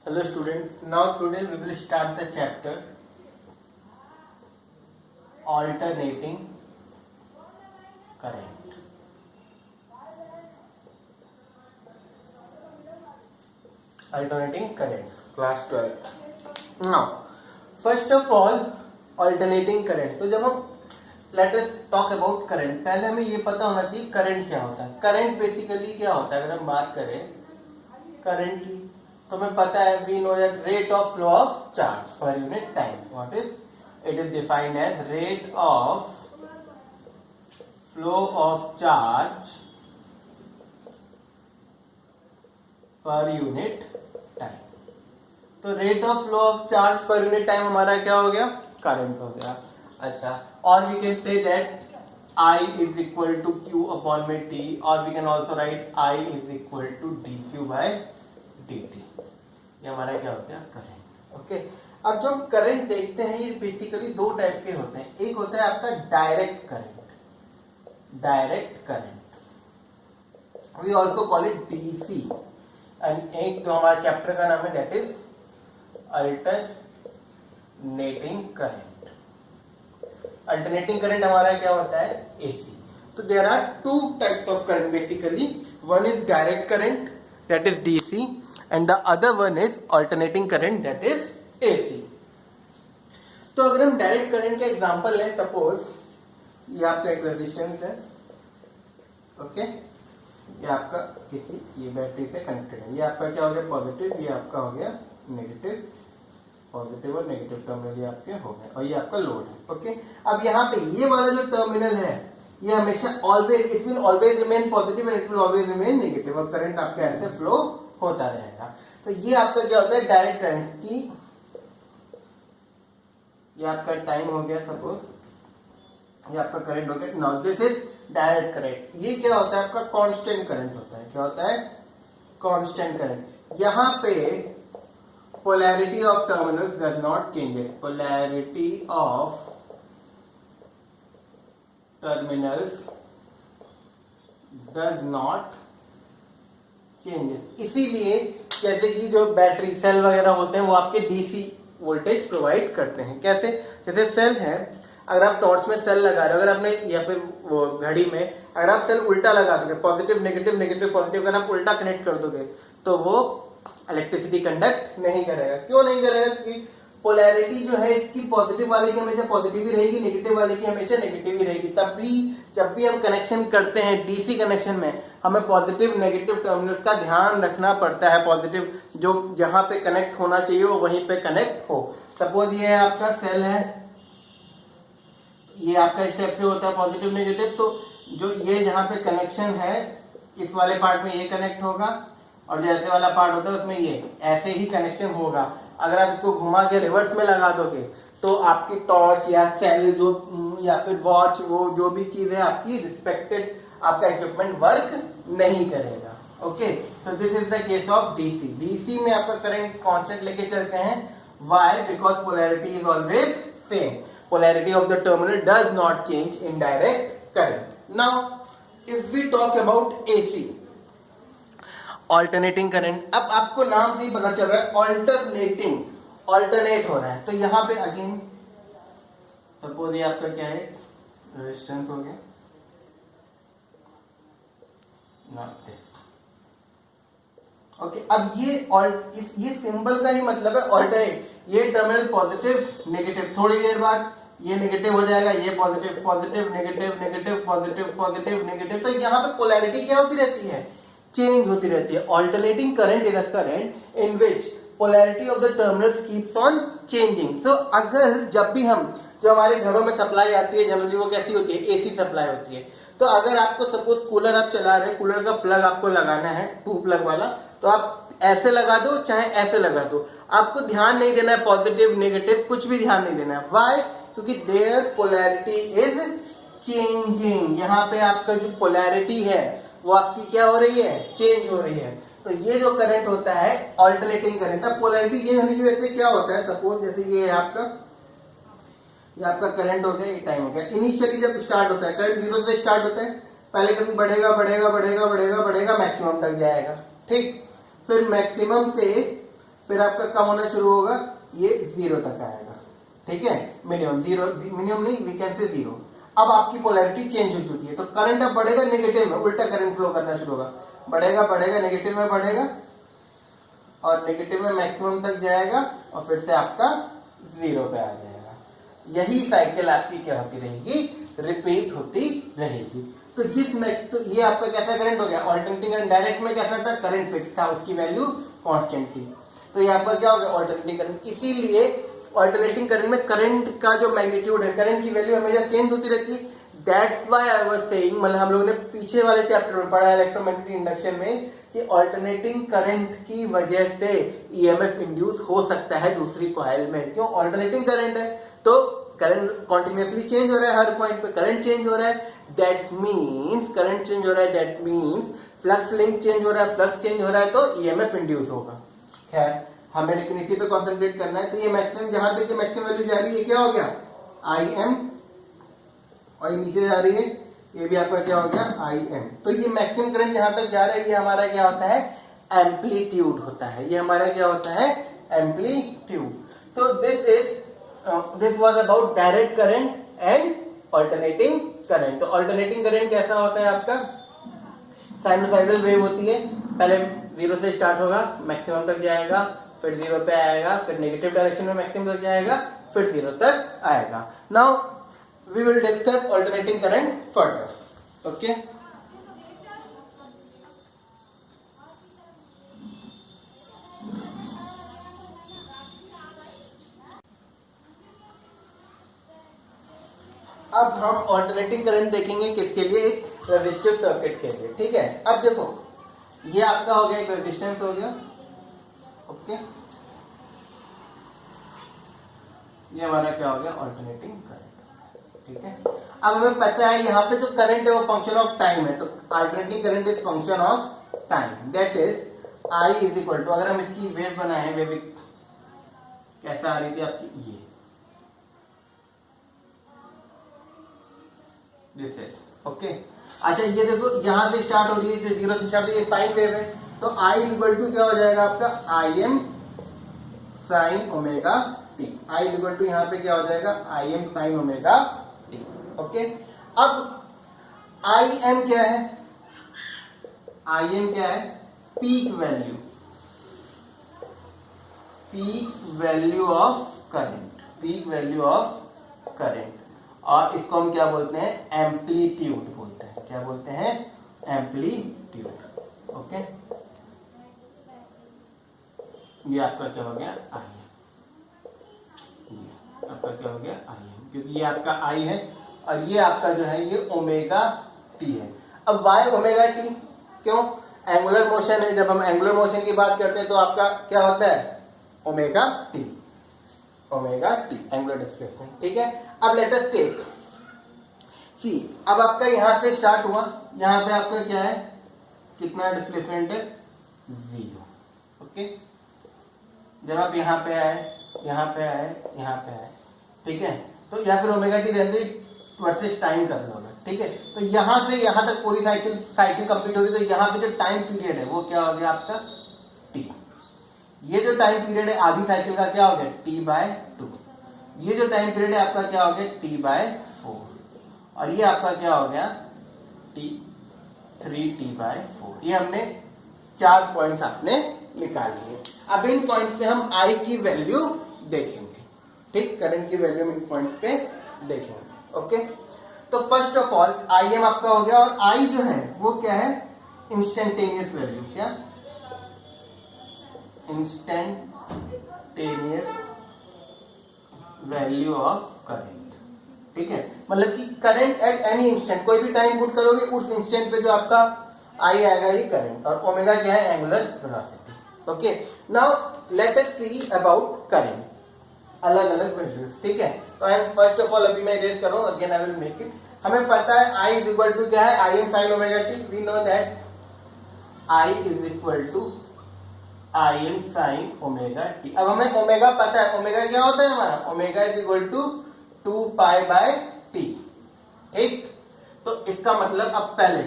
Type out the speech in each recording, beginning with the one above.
Hello students, now today we will start the chapter alternating current. Alternating current, class 12. Now, first of all, alternating current. तो जब हम let us talk about current, पहले हमें ये पता होना चाहिए current क्या होता है. Current basically क्या होता है? अगर हम बात करें current की, तो हमें पता है we know that rate of flow of charge per unit time. What is? It is defined as rate of flow of charge per unit time. तो rate of flow of charge per unit time हमारा क्या हो गया? Current हो गया. अच्छा, और we can say that I is equal to Q upon में T, और we can also write I is equal to dQ by dt. ये हमारा क्या हो गया? करंट. ओके, अब जो हम करंट देखते हैं ये बेसिकली दो टाइप के होते हैं. एक होता है आपका direct current, direct current, we also call it DC. And एक जो हमारे चैप्टर का नाम है that is alternating current. Alternating current हमारा क्या होता है? एसी. तो there are two types of current basically. One is direct current that is DC and the other one is alternating current that is AC. तो अगर हम direct current का example लें, सपोज ये आपका एक रेजिस्टेंस है, ओके, ये आपका किसी ये बैटरी से कनेक्टेड है. ये आपका क्या हो गया? पॉजिटिव. ये आपका हो गया नेगेटिव. पॉजिटिव और नेगेटिव टर्मिनल ये आपके हो गए, और ये आपका लोड है. ओके, अब यहाँ पे ये वाला जो टर्मिनल है ये हमेशा always, it will always remain positive and it will always remain negative, और करंट आपका ऐसे फ्लो होता रहेगा. तो ये आपका क्या होता है? डायरेक्ट करंट की. ये आपका टाइम हो गया, सपोज ये आपका करंट हो गया. Now this is direct current. ये क्या होता है? आपका कांस्टेंट करंट होता है. क्या होता है? Constant current. यहां पे polarity of terminals does not changes. Polarity of terminals does not changes. इसीलिए जैसे कि जो बैटरी सेल वगैरह होते हैं वो आपके डीसी वोल्टेज प्रोवाइड करते हैं. कैसे? जैसे सेल है, अगर आप टॉर्च में सेल लगा रहे हो, अगर आपने या फिर वो घड़ी में अगर आप सेल उल्टा लगा दोगे, पॉजिटिव नेगेटिव नेगेटिव पॉजिटिव, अगर आप उल्टा कनेक्ट कर दोगे तो वो इलेक्ट्रिसिटी कंडक्ट नहीं करेगा. क्यों नहीं करेगा? क्योंकि पोलैरिटी जो है इसकी पॉजिटिव वाले की हमेशा पॉजिटिव ही रहेगी, नेगेटिव वाले की हमेशा नेगेटिव ही रहेगी. तब भी जब भी हम कनेक्शन करते हैं डीसी कनेक्शन में, हमें पॉजिटिव नेगेटिव टर्मिनल्स का ध्यान रखना पड़ता है. पॉजिटिव जो जहां पे कनेक्ट होना चाहिए वो वहीं पे कनेक्ट हो. सपोज ये आपका सेल है, ये आपका स्टेप से होता है पॉजिटिव नेगेटिव. तो जो ये जहां पे कनेक्शन है इस वाले पार्ट में ये कनेक्ट होगा, और जो ऐसे वाला पार्ट होता है उसमें ये ऐसे ही कनेक्शन होगा. अगर आप इसको घुमा के रिवर्स में लगा दोगे तो आपकी टॉर्च या सेल जो या फिर वॉच, वो जो भी चीज है आपकी रिस्पेक्टेड, आपका इक्विपमेंट वर्क नहीं करेगा. ओके, तो this is the case of DC. DC में आपका करंट कांस्टेंट लेके चलते हैं. Why? Because polarity is always same. Polarity of the terminal does not change in direct current. Now, if we talk about AC, alternating current, अब आपको नाम से ही पता चल रहा है alternating, alternate हो रहा है. तो यहां पे अगेन सपोज ये आपका क्या है? रेजिस्टेंस हो गया, नॉट दिस. ओके, अब ये सिंबल का ही मतलब है ऑल्टरनेट. ये टर्मिनल पॉजिटिव नेगेटिव, थोड़ी देर बाद ये नेगेटिव हो जाएगा, ये positive positive negative negative positive positive negative. तो यहाँ पे पोलैरिटी क्या होती रहती है? चेंज होती रहती है. Alternating current is a current in which polarity of the terminals keeps on changing. So अगर जब भी हम, जो हमारे घरों में सप्लाई आती है जनरली वो कैसी होती है? एसी सप्लाई होती है. तो अगर आपको सपोज कूलर आप चला रहे हैं, कूलर का प्लग आपको लगाना है, 2 प्लग वाला, तो आप ऐसे लगा दो चाहे ऐसे लगा दो, आपको ध्यान नहीं देना है पॉजिटिव नेगेटिव, कुछ भी ध्यान नहीं देना है. व्हाई? क्योंकि देयर पोलैरिटी इज चेंजिंग. यहाँ पे आपका जो पोलैरिटी है वो आपकी क्या हो रही है? चेंज हो रही है. तो ये जो करंट होता है ऑल्टरनेटिंग करंट. अब पोलैरिटी चेंज होने की वजह से क्या होता है? सपोज जैसे ये आपका करंट हो गया, ये टाइम हो गया. इनिशियली जब स्टार्ट होता है करंट 0 से स्टार्ट होता है, पहले करंट बढ़ेगा बढ़ेगा बढ़ेगा बढ़ेगा बढ़ेगा मैक्सिमम तक जाएगा. ठीक, फिर मैक्सिमम से फिर आपका कम होना शुरू होगा, ये 0 तक आएगा, ठीक है, मिनिमम 0, मिनिमम नहीं, वी कैन से 0। अब आपकी पोलैरिटी चेंज हो चुकी है, तो करंट अब बढ़ेगा नेगेटिव में, उल्टा करंट फ्लो करना शुरू होगा, बढ़ेगा बढ़ेगा नेगेटिव में बढ़ेगा और नेगेटिव में मैक्सिमम तक जाएगा और फिर से आपका 0 पे आ जाएगा। यही साइकिल आपकी क्या होती रहेगी, रिपीट होती रहेगी। तो तो ये आपका कैसा करंट हो गया, ऑल्टरनेटिंग करंट। डायरेक्ट में कैसा था, करंट फिक्स था, उसकी वैल्यू कांस्टेंट थी। तो यहाँ पर क्या हो गया, ऑल्टरनेटिंग करंट। इसीलिए ऑल्टरनेटिंग करंट में करंट का जो मैग्नीट्यूड है, करंट की वैल्यू हमेशा चेंज होती रहती है। That's why I was saying, मतलब हम लोगों ने पीछे वाले चैप्टर में पढ़ा इलेक्ट्रोमैग्नेटिक इंडक्शन में कि ऑल्टरनेटिंग करंट की वजह से ईएमएफ इंड्यूस हो सकता है दूसरी कॉइल में। क्यों, ऑल्टरनेटिंग करंट है, तो करंट कॉन्टिन्यूसली चेंज हो रहा है, हर पॉइंट पे करंट चेंज हो रहा है, दैट मीन्स करंट चेंज हो रहा है, that means flux link change हो रहा है, फ्लक्स चेंज हो रहा है, तो ईएमएफ इंड्यूस होगा। खैर हमें लेकिन इसी पे कॉन्सेंट्रेट करना है। तो ये मैक्सिमम, जहां तक ये मैक्सिमम वैल्यू जा रही है, क्या हो गया, आई एम, और ये नीचे जा रही है, ये भी आपका क्या हो गया, आई एम। तो ये मैक्सिमम करंट जहां तक जा रहा है, ये हमारा क्या होता है, एम्पलीट्यूड होता है, ये हमारा क्या होता है, एम्पलीट्यूड। तो this was about direct current and alternating current. तो अल्टरनेटिंग करंट कैसा होता है आपका, साइनोसाइडल वेव होती है, पहले 0 से स्टार्ट होगा, मैक्सिमम तक जाएगा, फिर 0 पे आएगा, फिर नेगेटिव डायरेक्शन में मैक्सिमम तक जाएगा, फिर 0 तक आएगा। Now we will discuss alternating current further. Okay, अब हम ऑल्टरनेटिंग करंट देखेंगे किसके लिए, एक रेजिस्टिव सर्किट के लिए। ठीक है, अब देखो ये आपका हो गया एक रेजिस्टेंस हो गया, ओके, ये हमारा क्या हो गया, ऑल्टरनेटिंग करंट। ठीक है, अब हमें पता है यहाँ पे जो करंट है वो फंक्शन ऑफ टाइम है, तो alternating current is function of time, that is I is equal to, अगर हम इसकी वेव बनाए, वेव कैसा आ रही थी आपकी, ये दिस इज ओके। अच्छा ये देखो यहां से स्टार्ट हो रही है, जो 0 से स्टार्ट हो रही है, साइन वेव है, तो आई इक्वल टू क्या हो जाएगा आपका, I M sine omega T. I equal to यहाँ पे क्या हो जाएगा, I M sine omega T. Okay, अब आई एम क्या है, आई एम क्या है, peak value, peak value of current, peak value of current, और इसको हम क्या बोलते हैं, एम्पलीट्यूड बोलते हैं। क्या बोलते हैं, एम्पलीट्यूड। ओके, ये आपका क्या हो गया, आई एम, आपका क्या हो गया, आई एम, क्योंकि ये आपका आई है और ये आपका जो है ये ओमेगा टी है। अब वाई ओमेगा टी क्यों, एंगुलर मोशन है, जब हम एंगुलर मोशन की बात करते हैं तो आपका क्या होता है, omega T, omega T angular displacement. ठीक है, अब लेट अस टेक सी, अब आपका यहां से स्टार्ट हुआ, यहां पे आपका क्या है, कितना डिस्प्लेसमेंट है, 0। ओके, जब आप यहां पे आए, यहां पे आए, यहां पे आए, ठीक है, तो या फिर ओमेगा टी रहते वर्सेस टाइम कर लोगे। ठीक है, तो यहां से यहां तक पूरी साइकिल कंप्लीट होगी, तो यहां पे जो टाइम पीरियड है वो क्या हो गया आपका, टी। ये जो टाइम पीरियड है आधी साइकिल का क्या हो गया, t/2। ये जो टाइम पीरियड है आपका क्या हो गया, t/4, और ये आपका क्या हो गया, 3t/4। ये हमने 4 पॉइंट्स आपने निकाल लिए। अब इन पॉइंट्स पे हम आई की वैल्यू देखेंगे। ठीक, करंट की वैल्यू इन पॉइंट्स पे देखेंगे। ओके, तो first of all I am आपका हो गया, और आई जो है वो क्या है, इंस्टेंटेनियस वैल्यू, क्या, इंस्टेंटेनियस वैल्यू ऑफ करंट। ठीक है, मतलब कि करंट एट एनी इंस्टेंट, कोई भी टाइम पुट करोगे उस इंस्टेंट पे जो आपका आई आएगा ये करंट, और ओमेगा क्या है, angular velocity. Okay, now let us see about current, अलग अलग वैल्यूज। ठीक है, तो I M first of all अभी मैं इरेज कर रहा हूं, again I will make it. हमें पता है आई इज इक्वल टू क्या है, I M sine omega T, we know that I is equal to I M sine omega T. अब हमें ओमेगा पता है, ओमेगा क्या होता है हमारा, omega is equal to 2π/t। ठीक, तो इसका मतलब अब पहले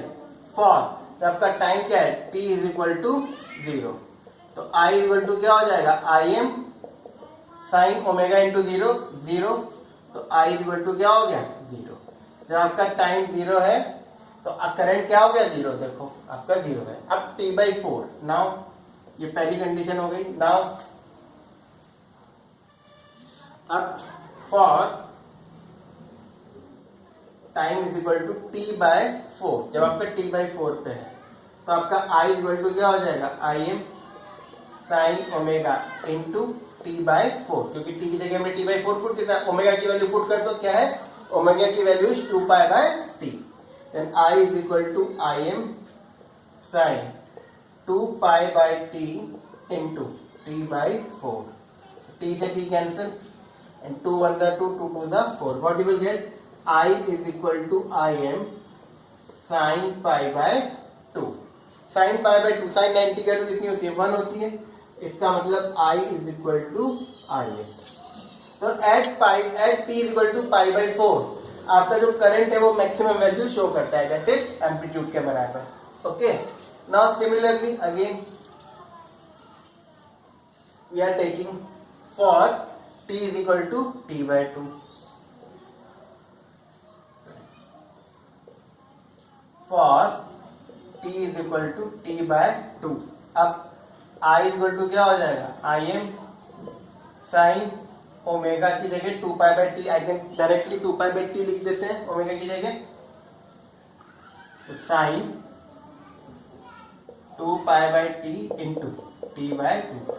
फॉर आपका टाइम क्या है, t इज इक्वल टू 0, तो I इक्वल टू क्या हो जाएगा, I M sine omega into zero, zero, तो I इक्वल टू क्या हो गया, जीरो। जब आपका टाइम जीरो है तो करंट क्या हो गया, जीरो, देखो आपका जीरो है। अब T/4, नाउ ये पहली कंडीशन हो गई। नाउ अब for time is equal to T/4, जब आपका T/4 पे है तो आपका I इक्वल टू क्या हो जाएगा, I M sine omega into T/4, क्योंकि T की जगह में T/4 पुट किया, ओमेगा की वैल्यू पुट कर दो, क्या है, ओमेगा की value is 2π/T, then I is equal to I M sine 2π/T into T/4, T से T cancel and 2 1 the 2, 2 2 the 4, what you will get, I is equal to Im sin π/2, sin π/2, sin 90 की value कितनी होती है, 1 होती है, इसका मतलब I is equal to Im। तो at t is equal to π/4 आपका जो करंट है वो मैक्सिमम वैल्यू शो करता है, दैट इज एम्पलीट्यूड के बराबर। Okay, now similarly again we are taking for t is equal to T/2, for t is equal to T/2, अब I is equal to क्या हो जाएगा, आई एम साइन ओमेगा की जगह 2π/T, I can directly 2π/T लिख देते हैं omega की जगह, तो साइन 2π/T इंटू T/2,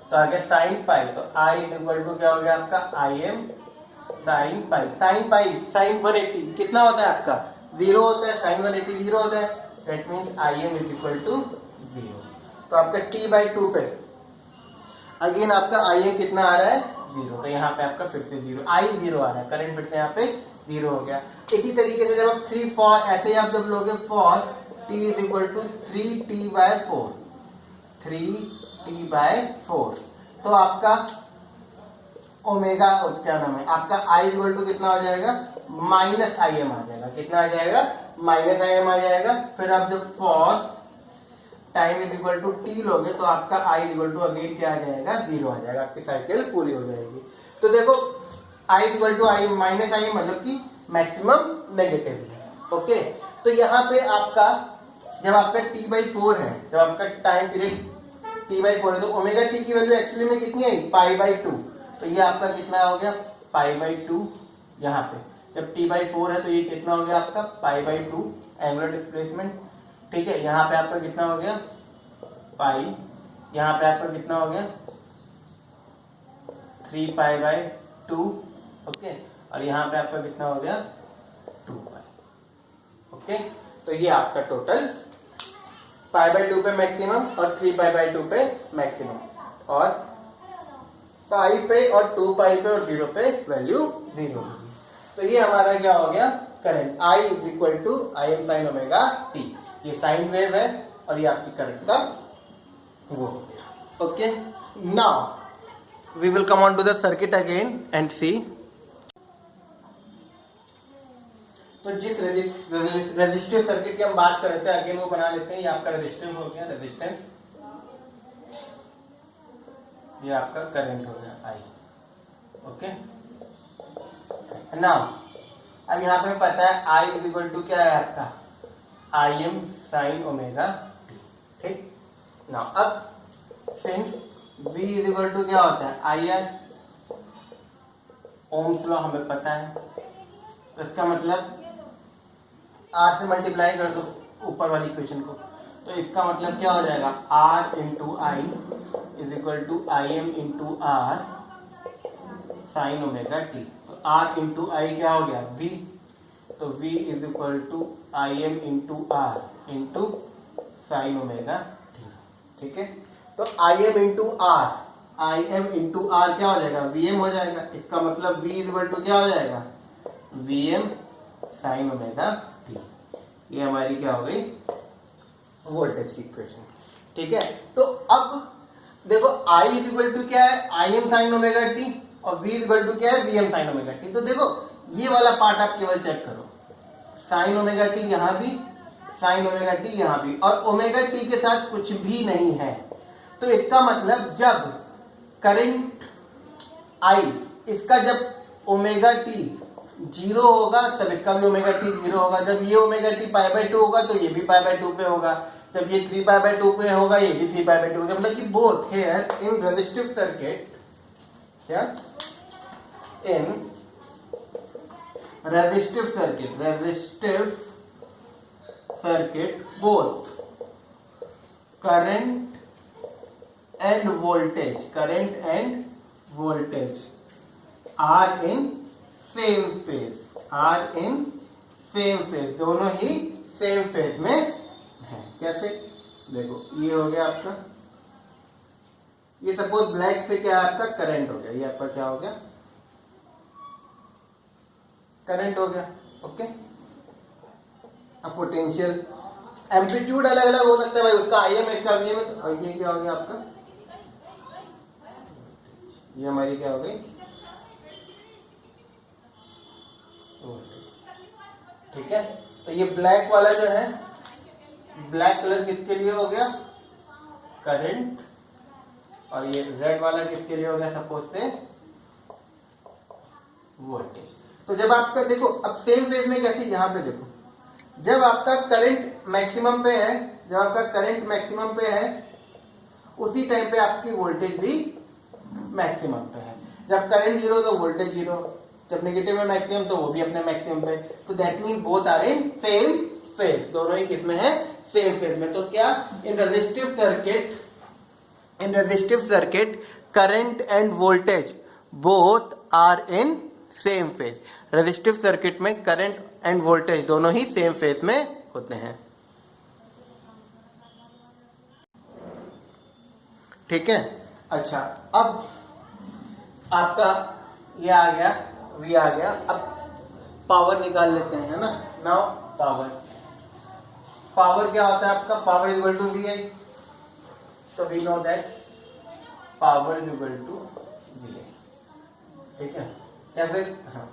तो आगे साइन पाई, तो I इज इक्वल टू क्या हो गया आपका, I M sine pi, sine pi sine 180 कितना होता है आपका, जीरो होता है, साइन 180 जीरो होता है, that means I M is equal to zero. तो आपका T/2 पे अगेन आपका आई एम कितना आ रहा है, जीरो, तो यहाँ पे आपका फिर से जीरो, आई जीरो आ रहा है, करंट फिर से यहाँ पे जीरो हो गया। इसी तरीके से जब आप 3 फॉर, ऐसे ही आप जब लोगे for t is equal to 3T/4, 3T/4, तो आपका ओमेगा क्या नाम है आपका I इक्वल टू कितना हो जाएगा, माइनस आई एम आ जाएगा, कितना आ जाएगा, माइनस आई एम आ जाएगा। फिर आप जब for time is equal to T लोगे तो आपका I इक्वल टू अगेन क्या आ जाएगा, जीरो आ जाएगा, आपकी साइकिल पूरी हो जाएगी। तो देखो I equal to I minus I मतलब कि मैक्सिमम नेगेटिव है। ओके, तो यहाँ पे आपका जब आपका T/4 है, जब आपका टाइम पीरियड T/4 है, तो ओमेगा टी की वैल्यू एक्चुअली में कितनी है, π/2, तो ये आपका कितना हो गया, π/2, यहाँ पे जब T/4 है तो ये कितना हो गया आपका π/2 एंगुलर डिस्प्लेसमेंट, ठीक है। यहाँ पे आपका कितना हो गया पाई, यहाँ पे आपका कितना हो गया 3π/2, ओके, और यहाँ पे आपका कितना हो गया 2π, ओके। तो ये आपका टोटल π/2 पे मैक्सिमम और 3π/2 पे मैक्सिमम, और पाई पे और 2π पे और 0 पे वैल्यू 0 होगी। तो ये हमारा क्या हो गया, current I is equal to I M sine omega T, ये साइन वेव है और ये आपकी करंट का वो हो गया। Okay, now we will come on to the circuit again and see. तो जिस रेजिस्टिव सर्किट की हम बात कर रहे थे अगेन वो बना लेते हैं। ये आपका रेजिस्टिव हो गया, रेजिस्टेंस, ये आपका करंट हो गया I, ओके। नाउ अब यहाँ पे पता है I इज इक्वल टू क्या है आपका I M sine omega T, ठीक। नाउ अब since V is equal to क्या होता है आई आर, ओम्स लॉ हमें पता है, तो इसका मतलब R से मल्टीप्लाई कर दो ऊपर वाली इक्वेशन को, तो इसका मतलब क्या हो जाएगा R into I is equal to I M into R sine omega T. तो R इंटू आई क्या हो गया V, तो V is equal to I M into R into sine omega T, ठीक है। तो I M into R, I M into R क्या हो जाएगा वी एम हो जाएगा, इसका मतलब V इज इक्वल टू क्या हो जाएगा V M sine omega T. ये हमारी क्या हो गई वोल्टेज की इक्वेशन, ठीक है। तो अब देखो I इज इक्वल टू क्या है I M sine omega T और V इज इक्वल टू क्या है V M sine omega T. तो देखो ये वाला पार्ट आप केवल चेक करो, साइन ओमेगा टी यहाँ भी, साइन ओमेगा टी यहाँ भी, और ओमेगा टी के साथ कुछ भी नहीं है। तो इसका मतलब जब करंट आई, इसका जब ओमेगा टी 0 होगा तब इसका भी ओमेगा टी 0 होगा। जब ये ओमेगा टी π/2 होगा तो ये भी π/2 पे होगा। जब ये 3π/2 पे होगा ये भी 3π/2 होगा। मतलब कि both here in resistive circuit, क्या in resistive circuit both current and voltage are in same phase, दोनों ही सेम फेज में है। कैसे? देखो ये हो गया आपका, ये सपोज ब्लैक से क्या है आपका करंट हो गया, ये आपका क्या हो गया करंट हो गया। ओके, अब पोटेंशियल एम्पलीट्यूड अलग अलग हो सकता है भाई, उसका आई एम इसका वी एम है। तो ये क्या हो गया आपका, ये हमारी क्या हो गई ठीक है। तो ये ब्लैक वाला जो है, ब्लैक कलर किसके लिए हो गया करंट, और ये रेड वाला किसके लिए हो गया सपोज से वोल्टेज। तो जब आपका देखो अब सेम फेज में कैसे, यहां पे देखो जब आपका करंट मैक्सिमम पे है, उसी टाइम पे आपकी वोल्टेज भी मैक्सिमम पे है। जब करंट 0 तो वोल्टेज 0, जब नेगेटिव में मैक्सिमम तो वो भी अपने मैक्सिमम पे। तो that mean both are in same phase, दोनों ही किसमें है सेम फेज में। तो क्या in resistive circuit current and voltage both are in same phase. Resistive circuit में करंट एंड वोल्टेज दोनों ही सेम फेज में होते हैं। ठीक है। अच्छा, अब आपका ये आ गया, वी आ गया। अब पावर निकाल लेते हैं, है ना। नाउ पावर क्या होता है आपका, power is equal to V I. तो we know that power is equal to V I. ठीक है, या फिर हाँ,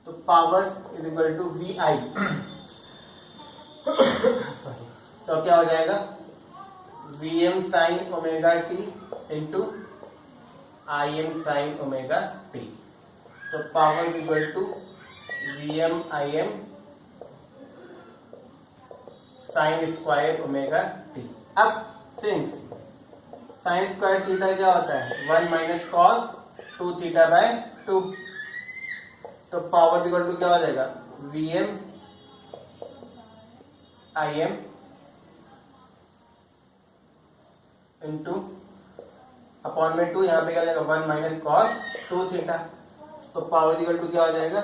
तो power is equal to V I. Sorry, तो क्या हो जाएगा V M sine omega T into I M sine omega T. तो power is equal to V M I M sine square omega T. अब सिंस साइन स्क्वायर थीटा क्या होता है 1 minus cos 2 theta by 2। तो power equal to क्या हो जाएगा V M I M into upon में 2, यहाँ पे क्या जाएगा 1 माइनस कॉस 2 थीटा। तो पावर इक्वल टू क्या हो जाएगा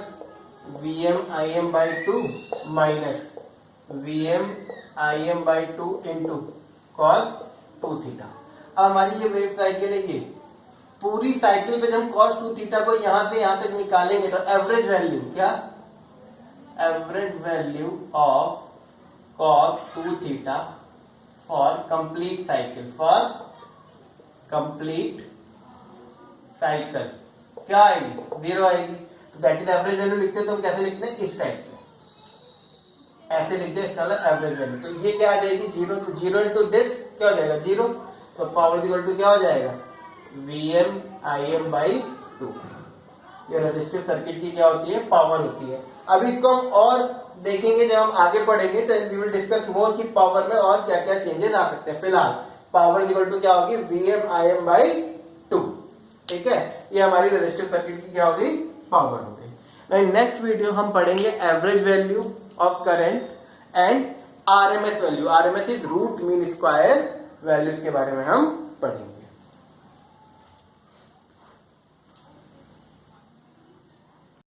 V M I M by 2 minus V M I M by 2 into cos 2 theta. अब हमारी ये वेव साइकिल है, ये पूरी साइकिल पे जब हम cos 2 थीटा को यहां से यहां तक निकालेंगे तो एवरेज वैल्यू क्या, average value of cos 2 theta for complete cycle क्या आएगी 0 आएगी। तो दैट इज एवरेज वैल्यू लिखते हैं तो हम कैसे लिखते हैं इस टाइप से, ऐसे लिखते हैं, इसका एवरेज वैल्यू। तो ये क्या आ जाएगी 0, तो 0 इंटू दिस क्या हो जाएगा 0। तो पावर इक्वल टू क्या हो जाएगा V M I M by 2। ये रेजिस्टिव सर्किट की क्या होती है पावर होती है। अब इसको हम और देखेंगे जब हम आगे पढ़ेंगे, तो वी विल डिस्कस मोर कि पावर में और क्या क्या चेंजेस आ सकते हैं। फिलहाल पावर इक्वल टू क्या होगी V M I M by 2। ठीक है, ये हमारी रेजिस्टिव सर्किट की क्या होगी पावर हो गई। नेक्स्ट वीडियो हम पढ़ेंगे average value of current and RMS value. RMS is root mean square values के बारे में हम पढ़ेंगे।